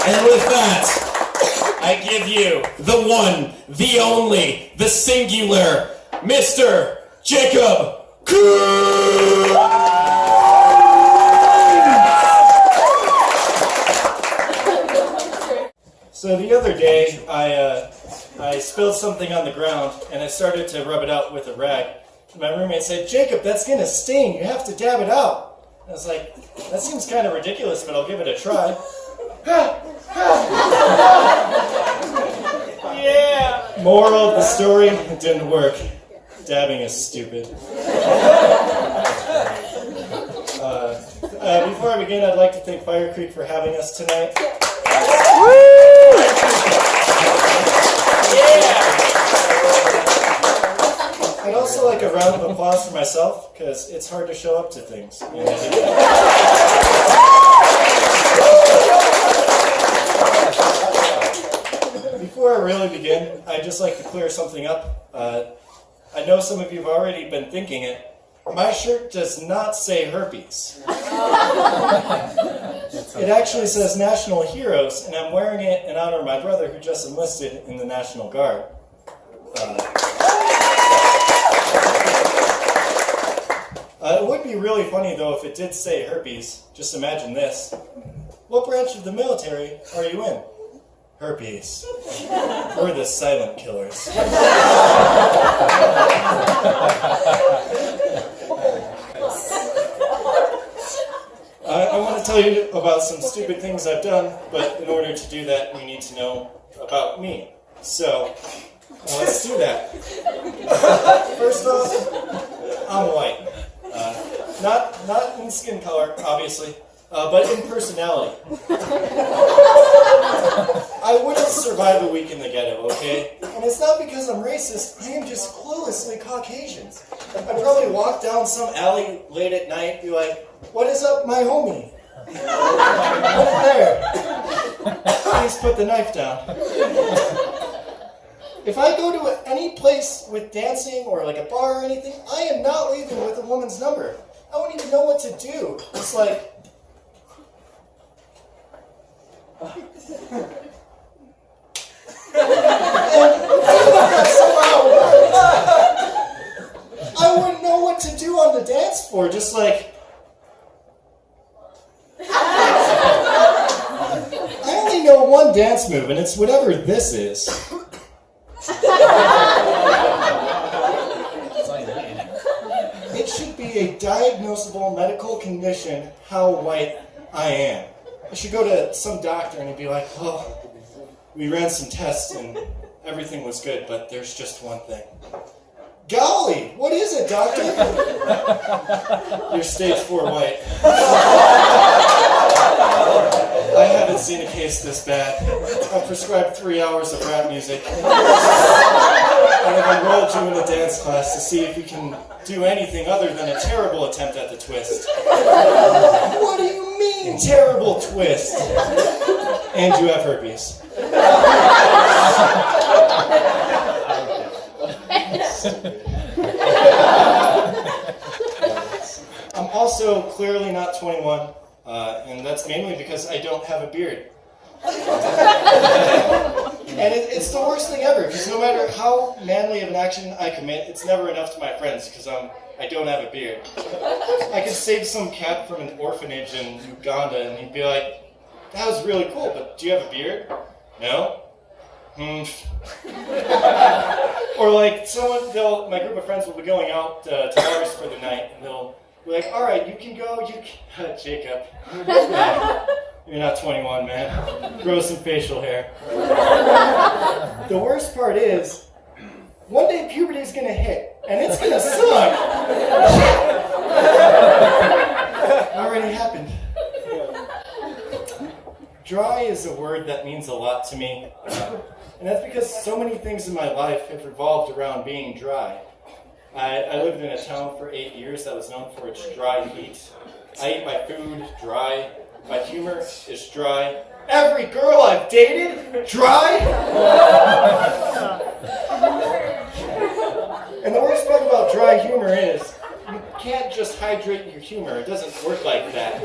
And with that, I give you the one, the only, the singular, Mr. Jacob Coon! So the other day, I spilled something on the ground, and I started to rub it out with a rag. My roommate said, "Jacob, that's gonna sting. You have to dab it out." I was like, "That seems kind of ridiculous, but I'll give it a try." Yeah. Moral of the story, it didn't work. Dabbing is stupid. Before I begin, I'd like to thank Fire Creek for having us tonight. I'd also like a round of applause for myself, because it's hard to show up to things. Before I really begin, I'd just like to clear something up. I know some of you have already been thinking it. My shirt does not say herpes. It actually says National Heroes, and I'm wearing it in honor of my brother who just enlisted in the National Guard. It would be really funny, though, if it did say herpes. Just imagine this. What branch of the military are you in? Herpes. We're the silent killers. I want to tell you about some stupid things I've done, but in order to do that, you need to know about me. So, let's do that. First off, I'm white. Not in skin color, obviously, but in personality. I wouldn't survive a week in the ghetto, okay? And it's not because I'm racist, I am just cluelessly Caucasian. I'd probably walk down some alley late at night, be like, "What is up, my homie? Put it there. Please put the knife down." If I go to any place with dancing or like a bar or anything, I am not leaving with a woman's number. I wouldn't even know what to do. It's like... I wouldn't know what to do on the dance floor, just like... I only know one dance move, and it's whatever this is. It should be a diagnosable medical condition how white I am. I should go to some doctor and he'd be like, "Well, we ran some tests and everything was good, but there's just one thing." "Golly, what is it, doctor?" "You're stage 4 white." "I haven't seen a case this bad. I've prescribed 3 hours of rap music. And I've enrolled you in a dance class to see if you can do anything other than a terrible attempt at the twist." "What do you mean, terrible twist?" "And you have herpes." I'm also clearly not 21, and that's mainly because I don't have a beard. And it's the worst thing ever, because no matter how manly of an action I commit, it's never enough to my friends, because I don't have a beard. I could save some cat from an orphanage in Uganda, and he'd be like, "That was really cool, but do you have a beard?" "No." Or like, my group of friends will be going out to bars for the night, and they'll be like, "All right, you can go, Jacob. You're not 21, man. Grow some facial hair." The worst part is, one day puberty's gonna hit, and it's gonna suck. Already happened. Dry is a word that means a lot to me, and that's because so many things in my life have revolved around being dry. I lived in a town for 8 years that was known for its dry heat. I ate my food dry. My humor is dry. Every girl I've dated, dry. And the worst part about dry humor is, you can't just hydrate your humor. It doesn't work like that.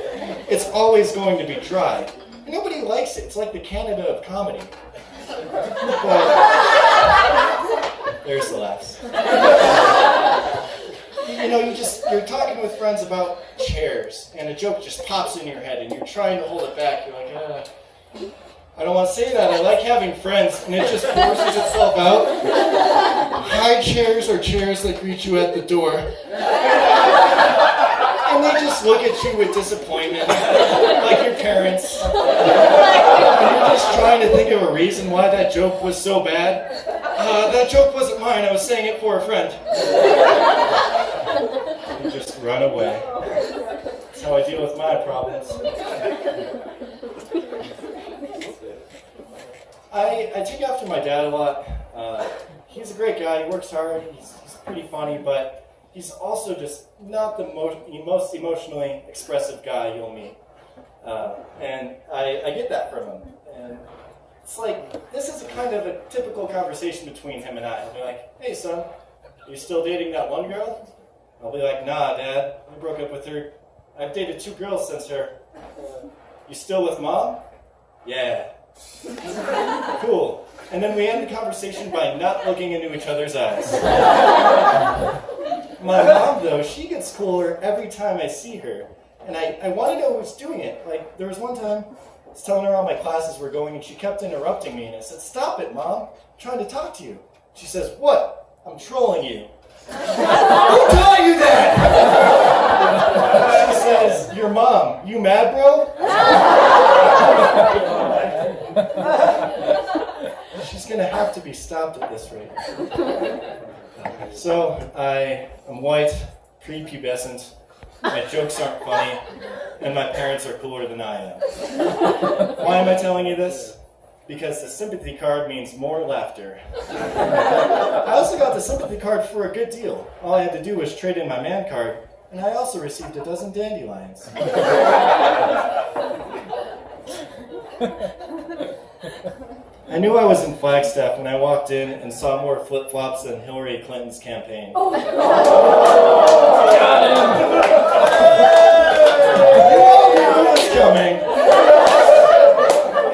It's always going to be dry. And nobody likes it. It's like the Canada of comedy. But, there's the laughs. You're talking with friends about chairs, and a joke just pops in your head, and you're trying to hold it back. You're like, I don't want to say that. I like having friends, and it just forces itself out. High chairs are chairs that greet you at the door. And they just look at you with disappointment, like your parents. And you're just trying to think of a reason why that joke was so bad. That joke wasn't mine. I was saying it for a friend. You just run away. That's how I deal with my problems. I take after my dad a lot. He's a great guy. He works hard. He's pretty funny, but he's also just not the most emotionally expressive guy you'll meet. And I get that from him. And it's like, this is a kind of a typical conversation between him and I. He'll be like, hey son, are you still dating that one girl? I'll be like, nah dad, I broke up with her. I've dated 2 girls since her. You still with mom? Yeah. Cool. And then we end the conversation by not looking into each other's eyes. My mom, though, she gets cooler every time I see her. And I want to know who's doing it. Like, there was one time, I was telling her all my classes were going, and she kept interrupting me. And I said, stop it, Mom. I'm trying to talk to you. She says, what? I'm trolling you. Who taught you that? She says, your mom. You mad, bro? She's going to have to be stopped at this rate. So, I'm white, prepubescent, my jokes aren't funny, and my parents are cooler than I am. Why am I telling you this? Because the sympathy card means more laughter. I also got the sympathy card for a good deal. All I had to do was trade in my man card, and I also received a dozen dandelions. I knew I was in Flagstaff when I walked in and saw more flip-flops than Hillary Clinton's campaign. Oh. Got him! You all knew it was coming.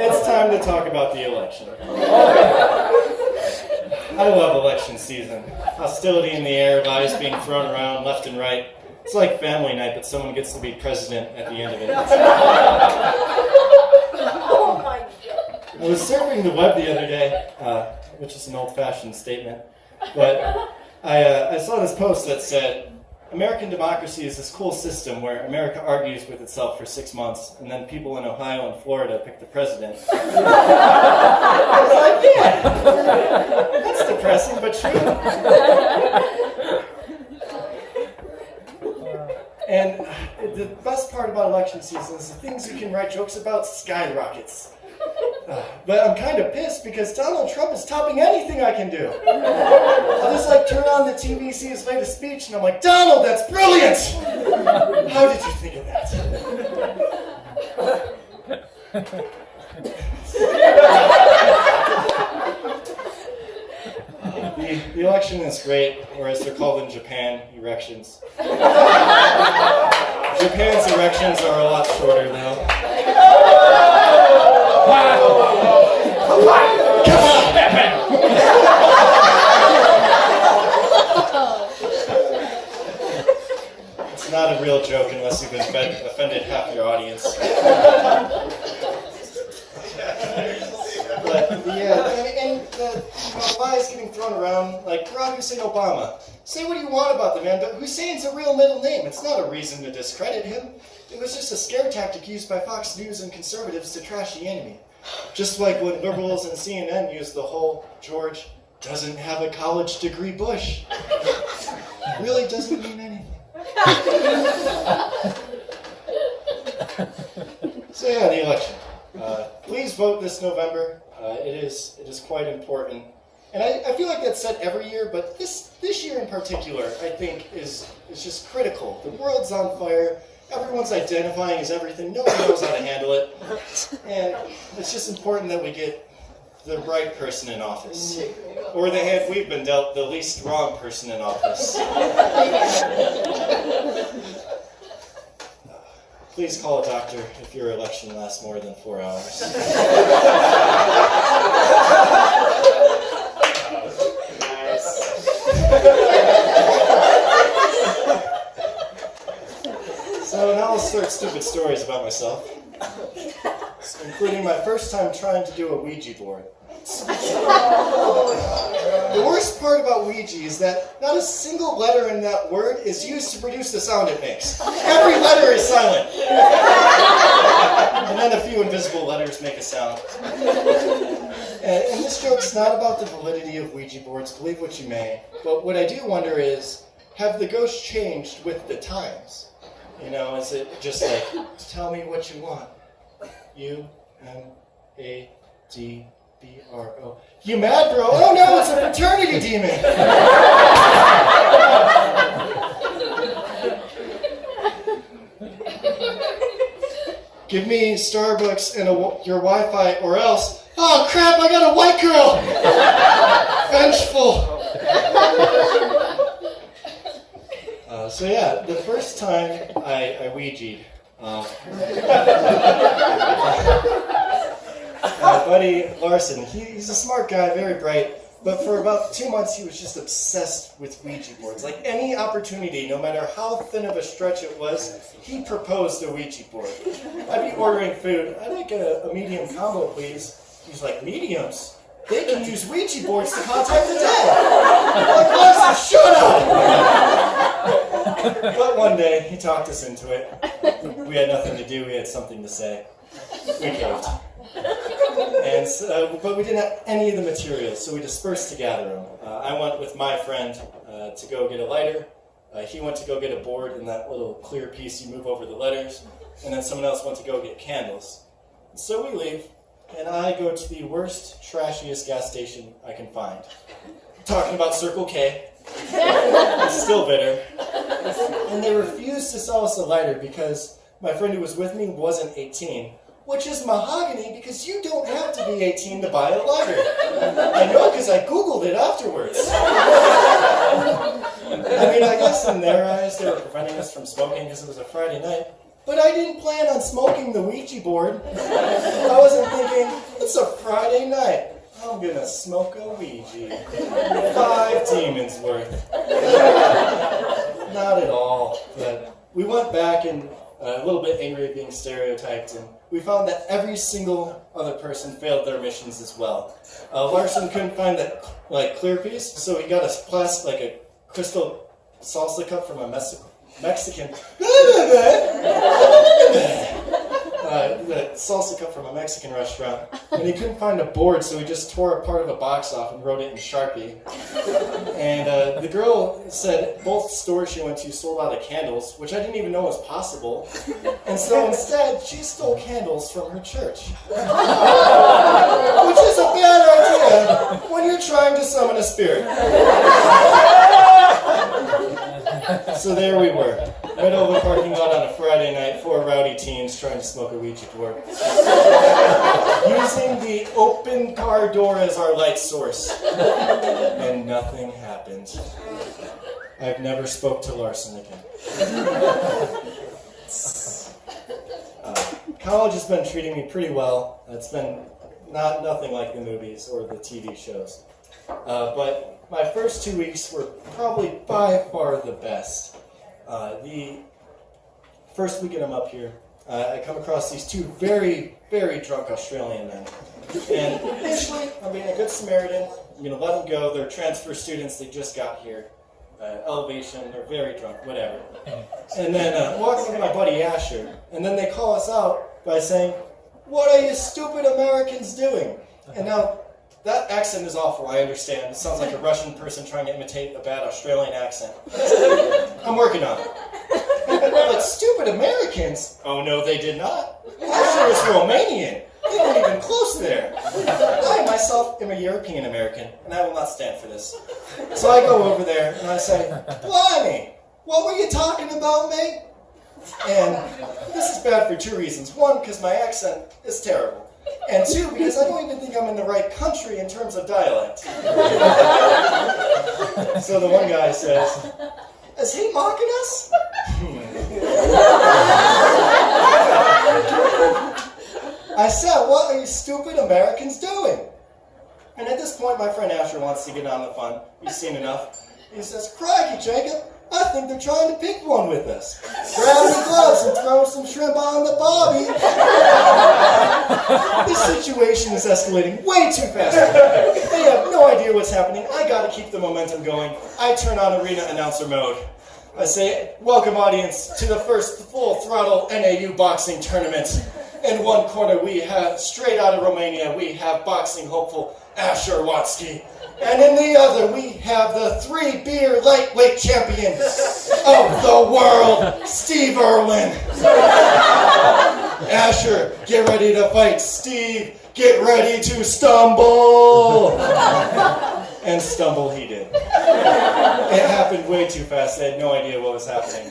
It's time to talk about the election. I love election season. Hostility in the air, lies being thrown around left and right. It's like family night, but someone gets to be president at the end of it. I was surfing the web the other day, which is an old-fashioned statement, but I saw this post that said, American democracy is this cool system where America argues with itself for 6 months, and then people in Ohio and Florida pick the president. I was like, yeah, that's depressing, but true. And the best part about election season is the things you can write jokes about skyrockets. But I'm kind of pissed because Donald Trump is topping anything I can do. I'll just turn on the TV, see his latest speech, and I'm like, Donald, that's brilliant! How did you think of that? The election is great, or as they're called in Japan, erections. Japan's erections are a lot shorter though. Come on, Batman! It's not a real joke unless you've offended half your audience. But the lies getting thrown around, like Barack Hussein Obama. Say what you want about the man, but Hussein's a real middle name. It's not a reason to discredit him. It was just a scare tactic used by Fox News and conservatives to trash the enemy. Just like when liberals and CNN used the whole George doesn't have a college degree Bush. Really doesn't mean anything. So yeah, the election. Please vote this November. It is quite important. And I feel like that's said every year, but this year in particular, I think, is just critical. The world's on fire. Everyone's identifying as everything. No one knows how to handle it. And it's just important that we get the right person in office. Or the hand we've been dealt, the least wrong person in office. please call a doctor if your election lasts more than 4 hours. So now I'll start stupid stories about myself, including my first time trying to do a Ouija board. The worst part about Ouija is that not a single letter in that word is used to produce the sound it makes. Every letter is silent. And then a few invisible letters make a sound. And this joke's not about the validity of Ouija boards, believe what you may. But what I do wonder is, have the ghosts changed with the times? You know, is it just like, tell me what you want? U-M-A-D-B-R-O. You mad, bro? Oh no, it's a fraternity demon! Give me Starbucks and your Wi-Fi or else... Oh crap, I got a white girl! Vengeful! So yeah, the first time I Ouija'd, my buddy Larson, he's a smart guy, very bright, but for about 2 months he was just obsessed with Ouija boards. Like any opportunity, no matter how thin of a stretch it was, he proposed a Ouija board. I'd be ordering food, I'd like a medium combo please. He's like, mediums? They can use Ouija boards to contact the dead! I'm like, Larson, shut up! But one day, he talked us into it. We had nothing to do, we had something to say. We caved. And but we didn't have any of the materials, so we dispersed to gather them. I went with my friend to go get a lighter. He went to go get a board and that little clear piece you move over the letters. And then someone else went to go get candles. So we leave, and I go to the worst, trashiest gas station I can find. I'm talking about Circle K. I'm still bitter. And they refused to sell us a lighter because my friend who was with me wasn't 18. Which is mahogany because you don't have to be 18 to buy a lighter. I know because I Googled it afterwards. I mean, I guess in their eyes they were preventing us from smoking because it was a Friday night. But I didn't plan on smoking the Ouija board. I wasn't thinking, it's a Friday night. I'm gonna smoke a Ouija. 5 demons worth. Not at all. But we went back and a little bit angry at being stereotyped, and we found that every single other person failed their missions as well. Larson couldn't find that clear piece, so he got a crystal salsa cup from a Mexican. The salsa cup from a Mexican restaurant, and he couldn't find a board, so he just tore a part of a box off and wrote it in Sharpie. And the girl said both stores she went to sold out of candles, which I didn't even know was possible. And so instead, she stole candles from her church. Which is a bad idea when you're trying to summon a spirit. So there we were, middle of a parking lot on a Friday night, 4 rowdy teens trying to smoke a Ouija board. Using the open car door as our light source. And nothing happened. I've never spoke to Larson again. College has been treating me pretty well. It's been nothing like the movies or the TV shows. But my first 2 weeks were probably by far the best. The first weekend I'm up here, I come across these 2 very, very drunk Australian men. And initially, I'm being a good Samaritan. I'm going to let them go. They're transfer students. They just got here. Elevation, they're very drunk, whatever. And then walking with my buddy Asher. And then they call us out by saying, "What are you stupid Americans doing?" And now, that accent is awful, I understand. It sounds like a Russian person trying to imitate a bad Australian accent. I'm working on it. But stupid Americans? Oh no, they did not. Asher was Romanian. They weren't even close there. I myself am a European American, and I will not stand for this. So I go over there and I say, "Blimey, what were you talking about, mate?" And this is bad for 2 reasons. 1, because my accent is terrible. And 2, because I don't even think I'm in the right country in terms of dialect. So the one guy says, "Is he mocking us?" I said, what are you stupid Americans doing? And at this point, my friend Asher wants to get on the fun. He's seen enough. He says, crikey, Jacob, I think they're trying to pick one with us. Grab your gloves and throw some shrimp on the bobby. This situation is escalating way too fast. They have no idea what's happening. I gotta keep the momentum going. I turn on arena announcer mode. I say, welcome audience to the first full throttle NAU boxing tournament. In one corner we have, straight out of Romania, we have boxing hopeful Asher Watsky. And in the other, we have the 3-beer lightweight champion of the world, Steve Irwin. Asher, get ready to fight. Steve, get ready to stumble. And stumble he did. It happened way too fast. They had no idea what was happening.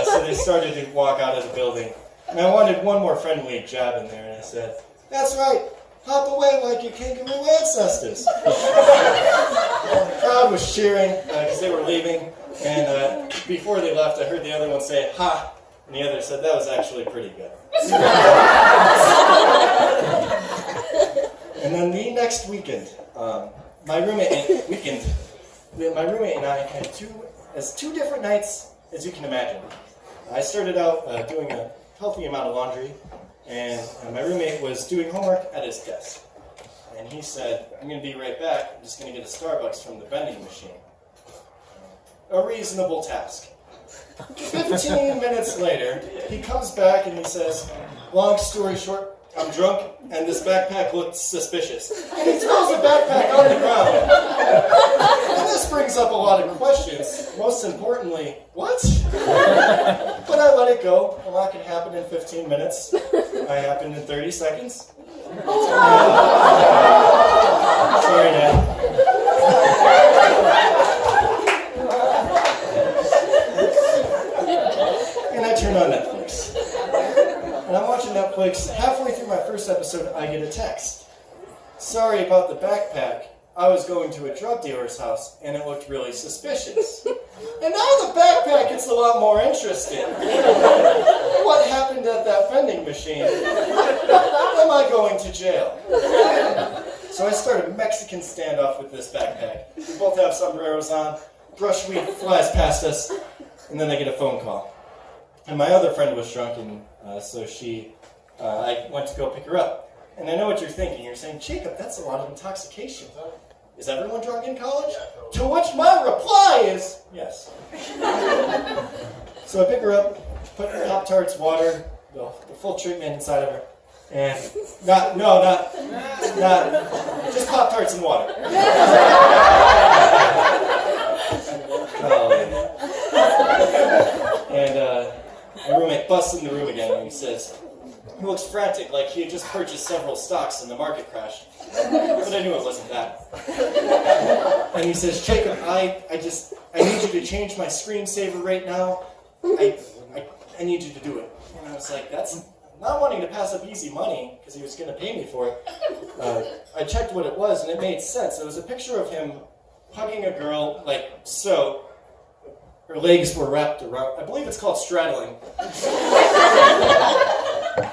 So they started to walk out of the building. And I wanted one more friendly jab in there, and I said, that's right. Hop away like your kangaroo ancestors. Well, the crowd was cheering because they were leaving, and before they left, I heard the other one say, ha, and the other said, that was actually pretty good. And then the next weekend, my roommate and I had two different nights, as you can imagine. I started out doing a healthy amount of laundry, and my roommate was doing homework at his desk. And he said, I'm going to be right back. I'm just going to get a Starbucks from the vending machine. A reasonable task. 15 minutes later, he comes back and he says, long story short, I'm drunk, and this backpack looked suspicious. And he throws the backpack on the ground. And this brings up a lot of questions. Most importantly, what? But I let it go. A lot can happen in 15 minutes. I happened in 30 seconds. Sorry, Dad. And I turn on Netflix. And I'm watching Netflix. Halfway through my first episode, I get a text. Sorry about the backpack. I was going to a drug dealer's house, and it looked really suspicious. And now the backpack gets a lot more interesting. What happened at that vending machine? Am I going to jail? So I start a Mexican standoff with this backpack. We both have sombreros on. Brushweed flies past us, and then I get a phone call. And my other friend was drunk, and so I went to go pick her up. And I know what you're thinking. You're saying, Jacob, that's a lot of intoxication. Is everyone drunk in college? To which my reply is, yes. So I pick her up, put Pop-Tarts, water, the full treatment inside of her. And, not, just Pop-Tarts and water. And my roommate busts in the room again and he says, he looks frantic like he had just purchased several stocks and the market crashed. But I knew it wasn't that. And he says, Jacob, I need you to change my screensaver right now. I need you to do it. And I was like, I'm not wanting to pass up easy money because he was going to pay me for it. I checked what it was and it made sense. It was a picture of him hugging a girl like so. Her legs were wrapped around, I believe it's called straddling.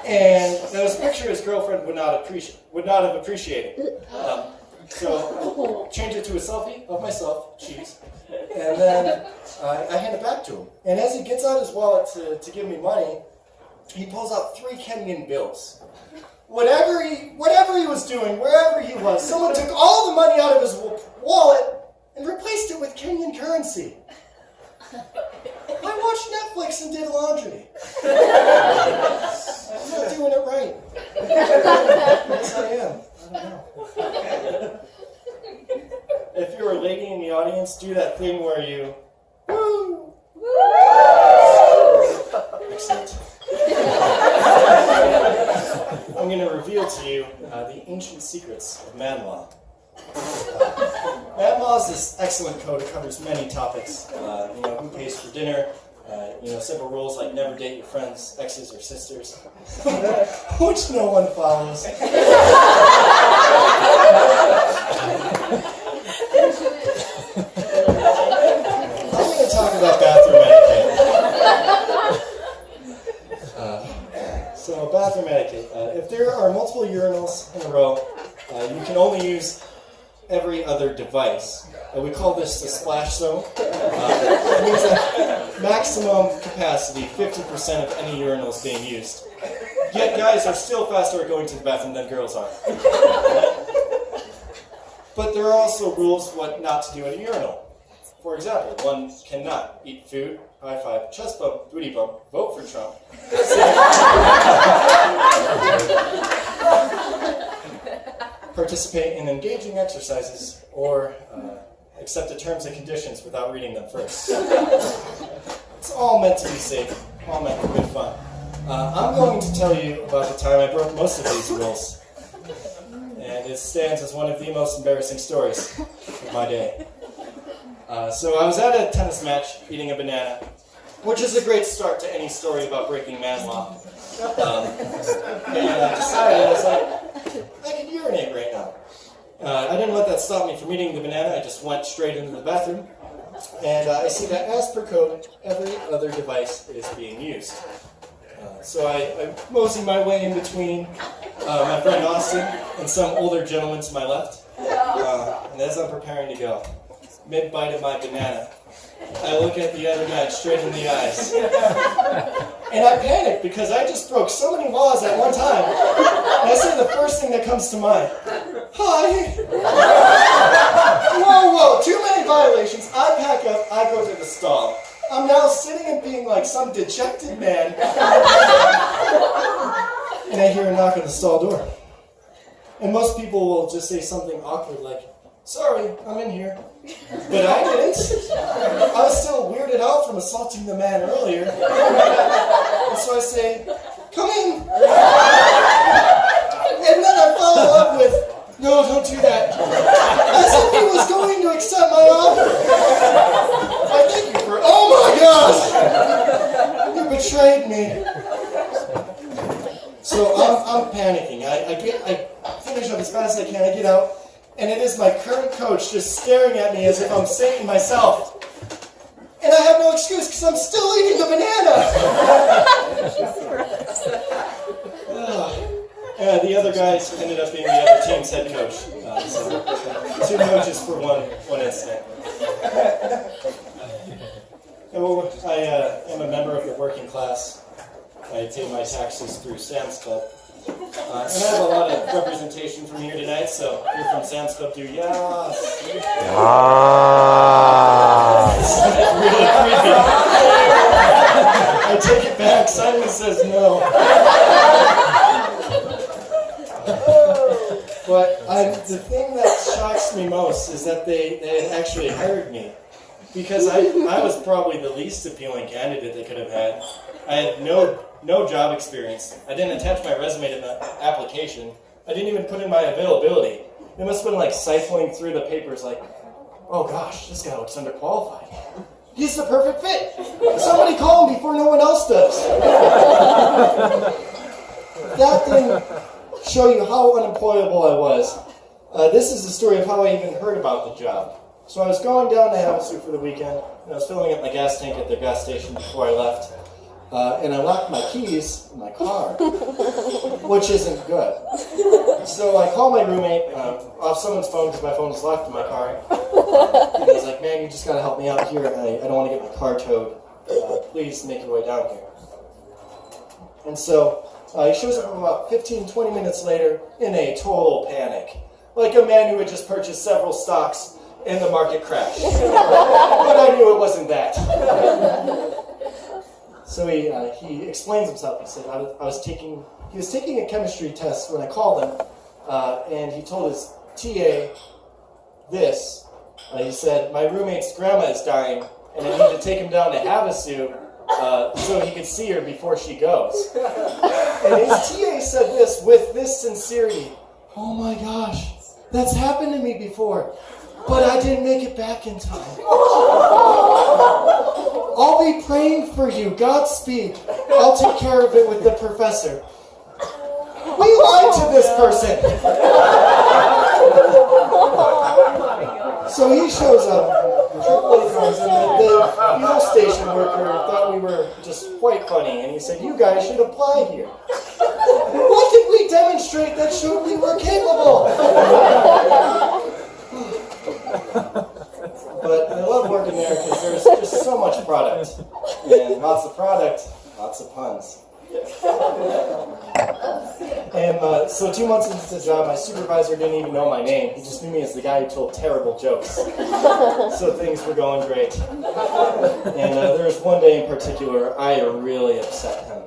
And there was a picture his girlfriend would not have appreciated. So I changed it to a selfie of myself, cheese, and then I hand it back to him. And as he gets out his wallet to give me money, he pulls out 3 Kenyan bills. Whatever he was doing, wherever he was, someone took all the money out of his wallet and replaced it with Kenyan currency. I watched Netflix and did laundry. I'm not doing it right. Yes, I am. I don't know. If you're a lady in the audience, do that thing where you... Woo! Excellent. I'm going to reveal to you the ancient secrets of man law. Man law is this excellent code. It covers many topics. Who pays for dinner, simple rules like never date your friends, exes, or sisters, which no one follows. I'm going to talk about bathroom etiquette. So bathroom etiquette. If there are multiple You can only use every other device. We call this the splash zone. It means that maximum capacity, 50% of any urinal is being used. Yet guys are still faster at going to the bathroom than girls are. But there are also rules what not to do at a urinal. For example, one cannot eat food, high five, chest bump, booty bump, vote for Trump, participate in engaging exercises, or accept the terms and conditions without reading them first. It's all meant to be safe, all meant for good fun. I'm going to tell you about the time I broke most of these rules. And it stands as one of the most embarrassing stories of my day. So I was at a tennis match eating a banana, which is a great start to any story about breaking man law. And I decided, I was like, I can urinate right now. I didn't let that stop me from eating the banana. I just went straight into the bathroom. And I see that as per code, every other device is being used. So I mosey my way in between my friend Austin and some older gentleman to my left. And as I'm preparing to go, mid-bite of my banana, I look at the other guy straight in the eyes. And I panic because I just broke so many laws at one time. And I say the first thing that comes to mind. Hi. Whoa, too many violations. I pack up, I go to the stall. I'm now sitting and being like some dejected man. And I hear a knock at the stall door. And most people will just say something awkward like, sorry, I'm in here. But I didn't. I was still weirded out from assaulting the man earlier. And so I say, come in. And then I follow up with, no, don't do that. As if he was going to accept my offer. I thank you for, oh my gosh! You betrayed me. So I'm panicking. I finish up as fast as I can. I get out. And it is my current coach just staring at me as if I'm Satan myself. And I have no excuse because I'm still eating the banana. The other guys ended up being the other team's head coach. So 2 coaches for one incident. I am a member of the working class. I pay my taxes through Sam's Club. And I have a lot of representation from here tonight, so if you're from Sam's Club, do yes. It's really creepy. I take it back. Simon says no. But the thing that shocks me most is that they had actually hired me. Because I was probably the least appealing candidate they could have had. I had no job experience. I didn't attach my resume to the application. I didn't even put in my availability. They must have been like siphoning through the papers like, oh gosh, this guy looks underqualified. He's the perfect fit. Somebody call him before no one else does. That didn't show you how unemployable I was. This is the story of how I even heard about the job. So I was going down to Havasu for the weekend, and I was filling up my gas tank at the gas station before I left. And I locked my keys in my car, which isn't good. So I called my roommate off someone's phone because my phone was locked in my car. And he was like, man, you just got to help me out here. I don't want to get my car towed. Please make your way down here. And so he shows up about 15-20 minutes later in a total panic. Like a man who had just purchased several stocks and the market crashed. But I knew it wasn't that. So he explains himself. He said, he was taking a chemistry test when I called him, and he told his TA this. He said, my roommate's grandma is dying, and I need to take him down to Havasu so he could see her before she goes. And his TA said this with this sincerity, oh my gosh, that's happened to me before, but I didn't make it back in time. I'll be praying for you. Godspeed. I'll take care of it with the professor. We lied to this person. So he shows up. AAA comes, and the fuel station worker thought we were just quite funny, and he said, you guys should apply here. What did we demonstrate demonstrate that showed we were capable. But I love working there because there's just so much product. And lots of product, lots of puns. And so 2 months into the job, my supervisor didn't even know my name. He just knew me as the guy who told terrible jokes. So things were going great. And there was one day in particular, I really upset him.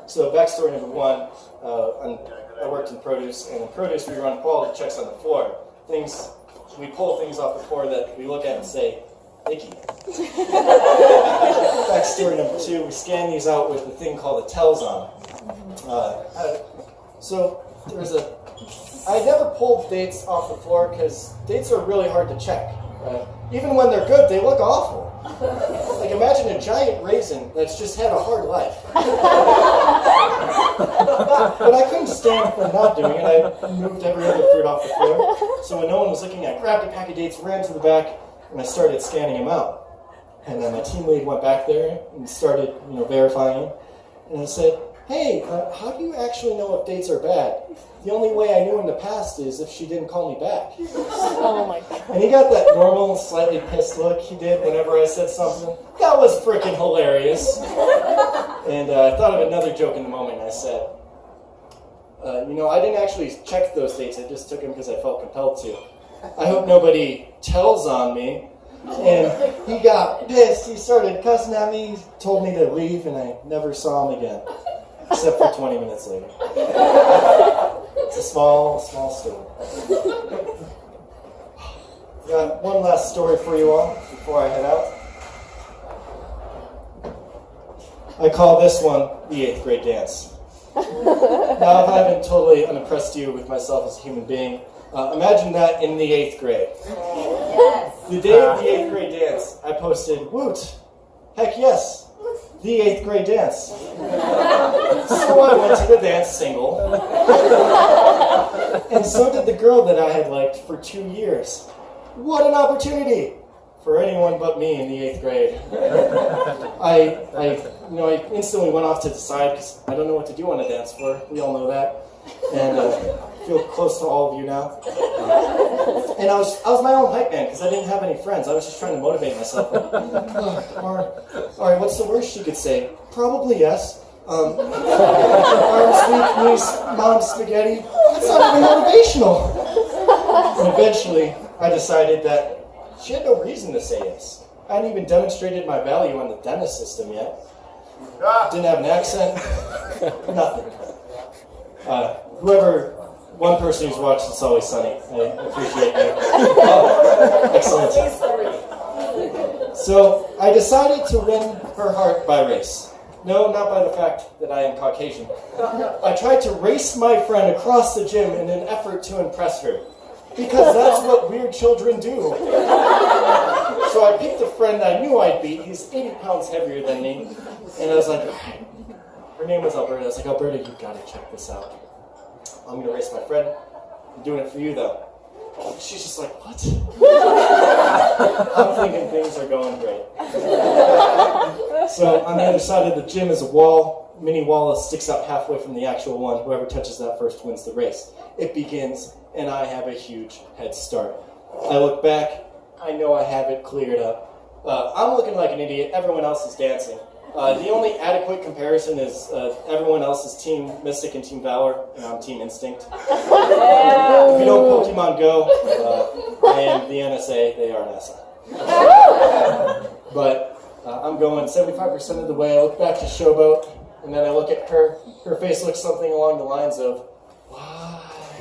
So backstory number one, I worked in produce, and in produce we run quality checks on the floor. We pull things off the floor that we look at and say, icky. Backstory number two, we scan these out with a thing called a tells on. So I never pulled dates off the floor because dates are really hard to check. Even when they're good, they look awful. Like imagine a giant raisin that's just had a hard life. But I couldn't stand for not doing it. I moved every other fruit off the floor. So when no one was looking, I grabbed a pack of dates, ran to the back, and I started scanning them out. And then my team lead went back there and started, verifying them. And I said, hey, how do you actually know if dates are bad? The only way I knew in the past is if she didn't call me back. Oh my God. And he got that normal, slightly pissed look he did whenever I said something. That was freaking hilarious. And I thought of another joke in the moment. I said, I didn't actually check those dates. I just took them because I felt compelled to. I hope nobody tells on me. And he got pissed. He started cussing at me. He told me to leave, and I never saw him again. Except for 20 minutes later. It's a small story. Got one last story for you all before I head out. I call this one the 8th grade dance. Now, if I haven't totally unimpressed you with myself as a human being, imagine that in the 8th grade. Yes. The day of the 8th grade dance, I posted, woot, heck yes, the 8th grade dance. So I went to the dance single. And so did the girl that I had liked for 2 years. What an opportunity for anyone but me in the 8th grade. I instantly went off to decide because I don't know what to do on a dance floor. We all know that. And feel close to all of you now. And I was my own hype man because I didn't have any friends. I was just trying to motivate myself. All right, what's the worst she could say? Probably yes. Arms weak, knees, mom's spaghetti. That's not even motivational. And eventually, I decided that she had no reason to say yes. I hadn't even demonstrated my value on the dentist system yet. Didn't have an accent. Nothing. One person who's watched It's Always Sunny, I appreciate you. Excellent. So I decided to win her heart by race. No, not by the fact that I am Caucasian. I tried to race my friend across the gym in an effort to impress her. Because that's what weird children do. So I picked a friend I knew I'd beat. He's 80 pounds heavier than me. And I was like, her name was Alberta. I was like, Alberta, you've got to check this out. I'm going to race my friend. I'm doing it for you, though. She's just like, what? I'm thinking things are going great. So on the other side of the gym is a wall, mini wall that sticks out halfway from the actual one. Whoever touches that first wins the race. It begins, and I have a huge head start. I look back. I know I have it cleared up. I'm looking like an idiot. Everyone else is dancing. The only adequate comparison is everyone else is Team Mystic and Team Valor, and I'm Team Instinct. If you know Pokemon Go, I am the NSA, they are NASA. But I'm going 75% of the way. I look back to Showboat, and then I look at her. Her face looks something along the lines of, why?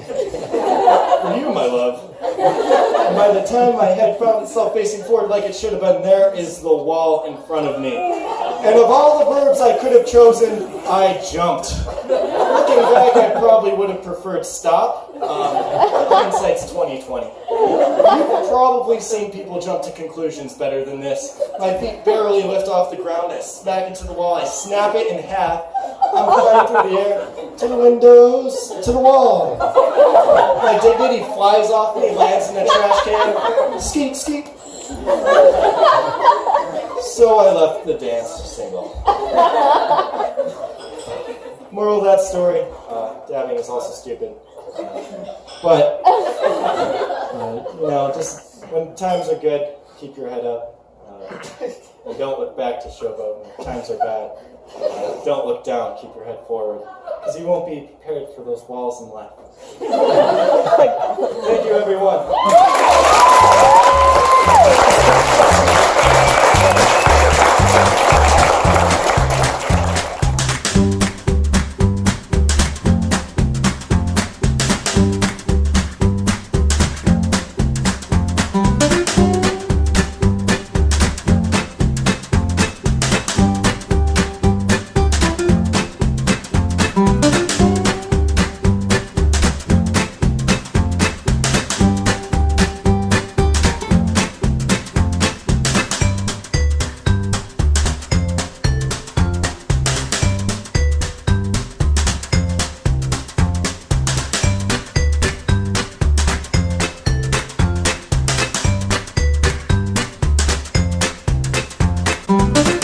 For you, my love. And by the time my head found itself facing forward like it should have been, there is the wall in front of me. And of all the verbs I could have chosen, I jumped. Looking back, I probably would have preferred stop. Hindsight's 2020. You've probably seen people jump to conclusions better than this. My feet barely lift off the ground. I smack into the wall. I snap it in half. I'm flying through the air, to the windows, to the wall. My dignity flies off me, lands in a trash can. Skeet, skeet. So I left the dance single. Moral of that story, dabbing is also stupid. But, just when times are good, keep your head up. And don't look back to showboat when times are bad. Don't look down, keep your head forward. Because you won't be prepared for those walls and laughs. Thank you, everyone. Thank you.